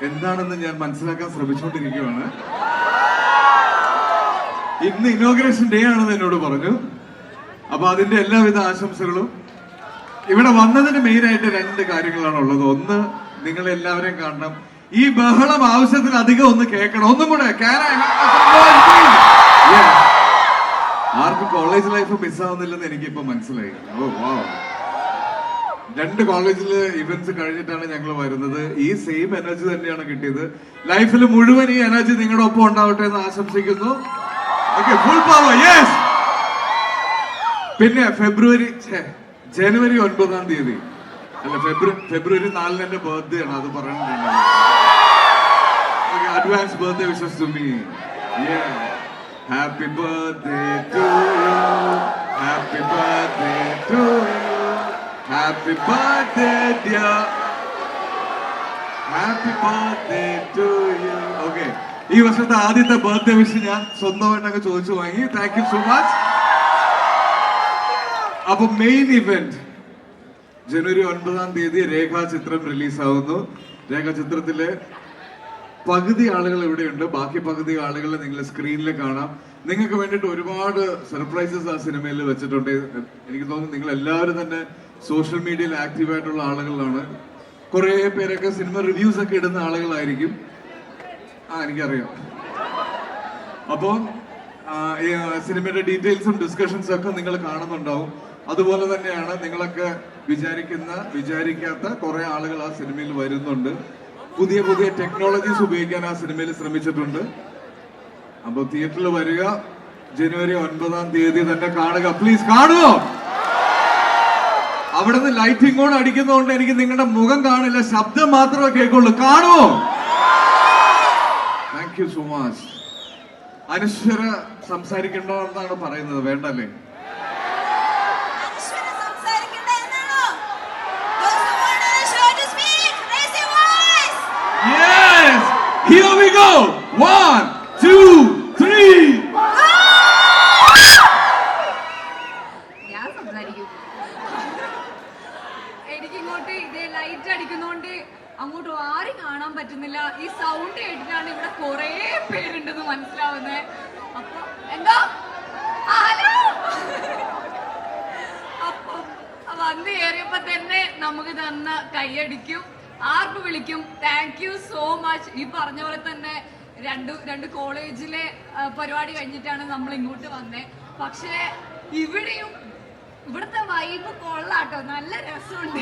എന്താണെന്ന് ഞാൻ മനസ്സിലാക്കാൻ ശ്രമിച്ചുകൊണ്ടിരിക്കുകയാണ്. ഇന്ന് ഇനോഗ്രേഷൻ ഡേ ആണെന്ന് എന്നോട് പറഞ്ഞു. അപ്പൊ അതിന്റെ എല്ലാവിധ ആശംസകളും. ഇവിടെ വന്നതിന് മെയിൻ ആയിട്ട് 2 കാര്യങ്ങളാണ് ഉള്ളത്. ഒന്ന്, നിങ്ങൾ എല്ലാവരെയും കാണണം. ഈ ബഹളം ആവശ്യത്തിലധികം ഒന്ന് കേൾക്കണം. ഒന്നും കൂടെ ആർക്കും കോളേജ് ലൈഫ് മിസ്സാവുന്നില്ലെന്ന് എനിക്കിപ്പോ മനസ്സിലായി. ഓ വാ, 2 കോളേജില് ഇവന്റ്സ് കഴിഞ്ഞിട്ടാണ് ഞങ്ങൾ വരുന്നത്. ഈ സെയിം എനർജി തന്നെയാണ് കിട്ടിയത്. ലൈഫിൽ മുഴുവൻ ഈ എനർജി നിങ്ങളുടെ ഒപ്പം ഉണ്ടാവട്ടെ എന്ന് ആശംസിക്കുന്നു. Full power. യെസ്. പിന്നെ ജനുവരി 9-ാം തീയതി അല്ല, ഫെബ്രുവരി 4 എന്റെ ബർത്ത്ഡേ ആണ്. അത് പറയണുണ്ട്. Advance birthday wishes to me. Happy birthday to you, happy birthday to you, happy birthday dear, happy birthday to you. Okay, ഈ വർഷത്തെ ആദ്യത്തെ ബർത്ത്ഡേ വിഷ് ഞാൻ സ്വന്തമായിട്ടൊക്കെ ചോദിച്ചു വാങ്ങി. Thank you so much. അപ്പൊ മെയിൻ ഇവന്റ് ജനുവരി 9-ാം തീയതി രേഖാചിത്രം റിലീസാവുന്നു. രേഖാചിത്രത്തിലെ പകുതി ആളുകൾ ഇവിടെയുണ്ട്, ബാക്കി പകുതി ആളുകളെ നിങ്ങൾ സ്ക്രീനിൽ കാണാം. നിങ്ങൾക്ക് വേണ്ടിയിട്ട് ഒരുപാട് സർപ്രൈസസ് ആ സിനിമയിൽ വെച്ചിട്ടുണ്ട്. എനിക്ക് തോന്നുന്നു നിങ്ങൾ എല്ലാവരും തന്നെ സോഷ്യൽ മീഡിയയിൽ ആക്റ്റീവായിട്ടുള്ള ആളുകളാണ്. കുറെ പേരൊക്കെ സിനിമ റിവ്യൂസ് ഒക്കെ ഇടുന്ന ആളുകളായിരിക്കും. എനിക്കറിയാം. അപ്പോൾ സിനിമയുടെ ഡീറ്റെയിൽസും ഡിസ്കഷൻസും ഒക്കെ നിങ്ങൾ കാണുന്നുണ്ടാവും. അതുപോലെ തന്നെയാണ് നിങ്ങളൊക്കെ വിചാരിക്കാത്ത കുറെ ആളുകൾ ആ സിനിമയിൽ വരുന്നുണ്ട്. പുതിയ പുതിയ ടെക്നോളജീസ് ഉപയോഗിക്കാൻ ആ സിനിമയിൽ ശ്രമിച്ചിട്ടുണ്ട്. അപ്പൊ തിയേറ്ററിൽ വരിക, ജനുവരി 9-ാം തീയതി തന്നെ കാണുക. പ്ലീസ് കാണുമോ? അവിടുന്ന് ലൈറ്റിംഗ് കൂടെ അടിക്കുന്നതുകൊണ്ട് എനിക്ക് നിങ്ങളുടെ മുഖം കാണില്ല, ശബ്ദം മാത്രമേ കേൾക്കുള്ളൂ. കാണുമോ? Thank you so much. Anaswara സംസാരിക്കണ്ടെന്നാണ് പറയുന്നത്. വേണ്ടല്ലേ? Yes! Here we go! 1, 2, 3. ഞാൻ സംസാരിക്കും. എനിക്ക് ഇങ്ങോട്ട് ഇതേ ലൈറ്റ് അടിക്കുന്നോണ്ട് അങ്ങോട്ട് ആരും കാണാൻ പറ്റുന്നില്ല. ഈ സൗണ്ട് കേട്ടിട്ടാണ് ഇവിടെ കുറെ പേരുണ്ടെന്ന് മനസ്സിലാവുന്നത്. അപ്പൊ എന്താ ഹലോ അപ്പൊ വന്ന് കയറിയപ്പോ തന്നെ നമുക്ക് തന്ന കൈയടിക്കും, ആർക്ക് വിളിക്കും. Thank you so much. ഈ പറഞ്ഞ പോലെ തന്നെ രണ്ട് കോളേജിലെ പരിപാടി കഴിഞ്ഞിട്ടാണ് നമ്മൾ ഇങ്ങോട്ട് വന്നേ. പക്ഷേ ഇവിടുത്തെ വൈബ് കൊള്ളാട്ടോ, നല്ല രസമുണ്ട്.